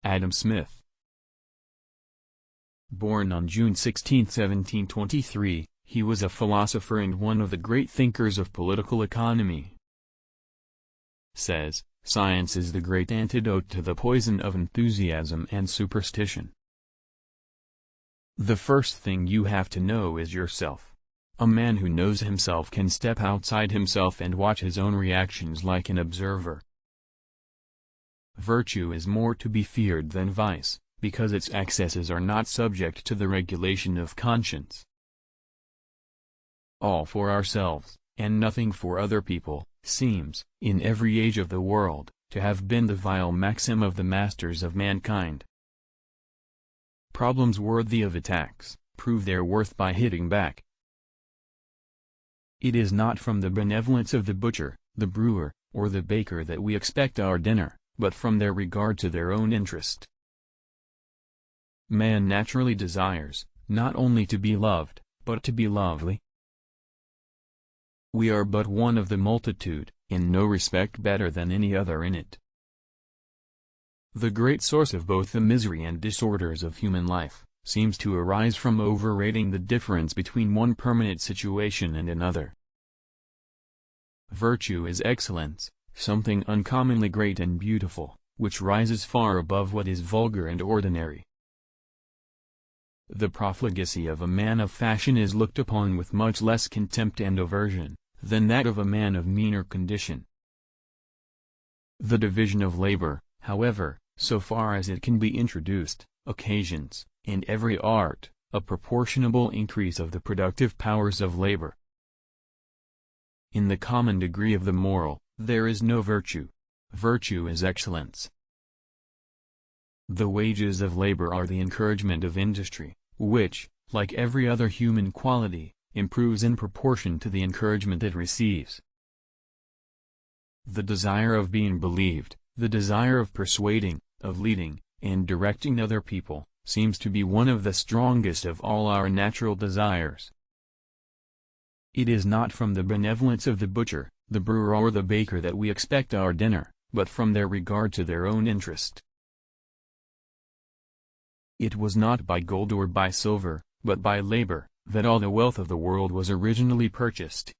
Adam Smith. Born on June 16, 1723, he was a philosopher and one of the great thinkers of political economy. Says, "Science is the great antidote to the poison of enthusiasm and superstition. The first thing you have to know is yourself. A man who knows himself can step outside himself and watch his own reactions like an observer. Virtue is more to be feared than vice, because its excesses are not subject to the regulation of conscience. All for ourselves, and nothing for other people, seems, in every age of the world, to have been the vile maxim of the masters of mankind. Problems worthy of attacks, prove their worth by hitting back. It is not from the benevolence of the butcher, the brewer, or the baker that we expect our dinner, but from their regard to their own interest. Man naturally desires, not only to be loved, but to be lovely. We are but one of the multitude, in no respect better than any other in it. The great source of both the misery and disorders of human life, seems to arise from overrating the difference between one permanent situation and another. Virtue is excellence, something uncommonly great and beautiful, which rises far above what is vulgar and ordinary. The profligacy of a man of fashion is looked upon with much less contempt and aversion, than that of a man of meaner condition. The division of labor, however, so far as it can be introduced, occasions, in every art, a proportionable increase of the productive powers of labor. In the common degree of the moral, there is no virtue. Virtue is excellence. The wages of labor are the encouragement of industry, which, like every other human quality, improves in proportion to the encouragement it receives. The desire of being believed, the desire of persuading, of leading, and directing other people, seems to be one of the strongest of all our natural desires. It is not from the benevolence of the butcher, the brewer or the baker that we expect our dinner, but from their regard to their own interest. It was not by gold or by silver, but by labor, that all the wealth of the world was originally purchased.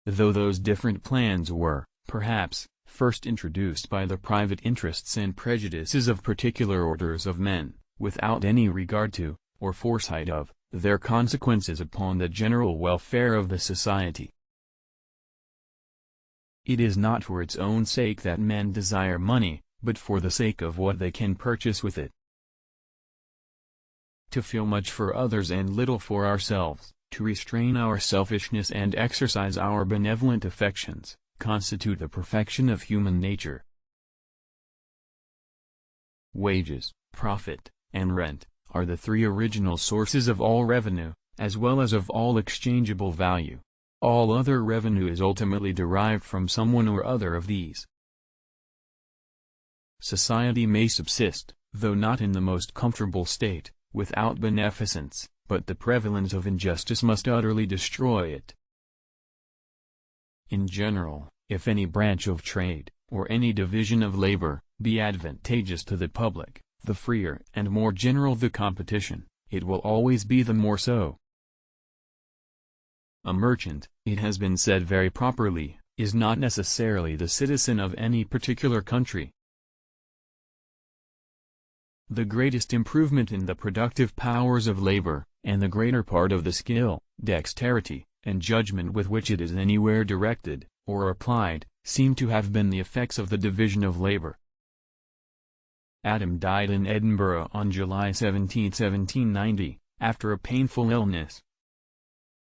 Though those different plans were, perhaps, first introduced by the private interests and prejudices of particular orders of men, without any regard to, or foresight of, their consequences upon the general welfare of the society. It is not for its own sake that men desire money, but for the sake of what they can purchase with it. To feel much for others and little for ourselves, to restrain our selfishness and exercise our benevolent affections, constitute the perfection of human nature. Wages, profit, and rent, are the three original sources of all revenue, as well as of all exchangeable value. All other revenue is ultimately derived from some one or other of these. Society may subsist, though not in the most comfortable state, without beneficence, but the prevalence of injustice must utterly destroy it. In general, if any branch of trade, or any division of labor, be advantageous to the public, the freer and more general the competition, it will always be the more so. A merchant, it has been said very properly, is not necessarily the citizen of any particular country. The greatest improvement in the productive powers of labor, and the greater part of the skill, dexterity, and judgment with which it is anywhere directed, or applied, seem to have been the effects of the division of labor. Adam died in Edinburgh on July 17, 1790, after a painful illness,